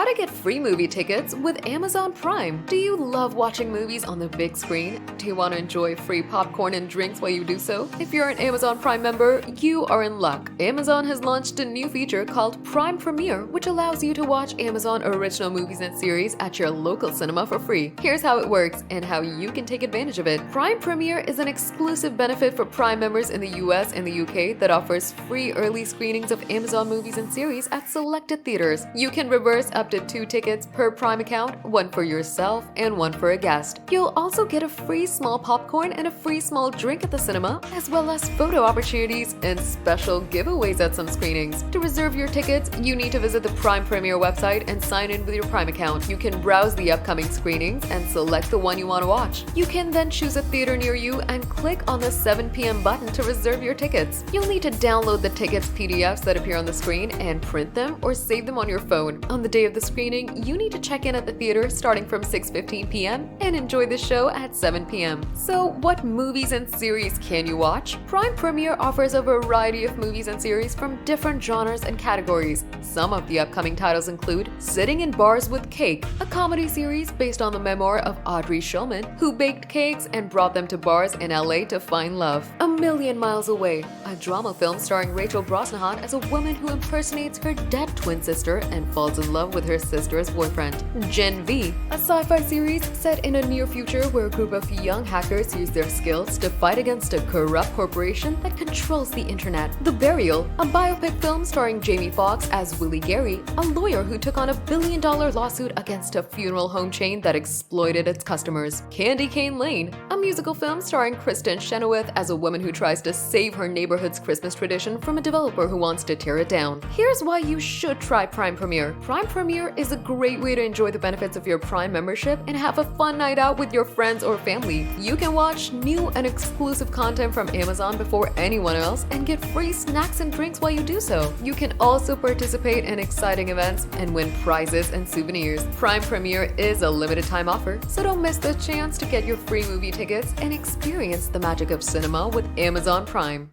How to get free movie tickets with Amazon Prime. Do you love watching movies on the big screen? Do you want to enjoy free popcorn and drinks while you do so? If you're an Amazon Prime member, you are in luck. Amazon has launched a new feature called Prime Premiere, which allows you to watch Amazon original movies and series at your local cinema for free. Here's how it works and how you can take advantage of it. Prime Premiere is an exclusive benefit for Prime members in the US and the UK that offers free early screenings of Amazon movies and series at selected theaters. You can reverse up to 2 tickets per Prime account, one for yourself and one for a guest. You'll also get a free small popcorn and a free small drink at the cinema, as well as photo opportunities and special giveaways at some screenings. To reserve your tickets, you need to visit the Prime Premiere website and sign in with your Prime account. You can browse the upcoming screenings and select the one you want to watch. You can then choose a theater near you and click on the 7 p.m. button to reserve your tickets. You'll need to download the tickets PDFs that appear on the screen and print them or save them on your phone. On the day of the screening, you need to check in at the theater starting from 6:15 p.m. and enjoy the show at 7 p.m. So, what movies and series can you watch? Prime Premiere offers a variety of movies and series from different genres and categories. Some of the upcoming titles include Sitting in Bars with Cake, a comedy series based on the memoir of Audrey Schulman, who baked cakes and brought them to bars in LA to find love. A Million Miles Away, a drama film starring Rachel Brosnahan as a woman who impersonates her dead twin sister and falls in love with her sister's boyfriend. Gen V, a sci-fi series set in a near future where a group of young hackers use their skills to fight against a corrupt corporation that controls the internet. The Burial, a biopic film starring Jamie Foxx as Willie Gary, a lawyer who took on a billion-dollar lawsuit against a funeral home chain that exploited its customers. Candy Cane Lane, a musical film starring Kristen Chenoweth as a woman who tries to save her neighborhood's Christmas tradition from a developer who wants to tear it down. Here's why you should try Prime Premiere. Prime Premiere is a great way to enjoy the benefits of your Prime membership and have a fun night out with your friends or family. You can watch new and exclusive content from Amazon before anyone else and get free snacks and drinks while you do so. You can also participate in exciting events and win prizes and souvenirs. Prime Premiere is a limited time offer, so don't miss the chance to get your free movie tickets and experience the magic of cinema with Amazon Prime.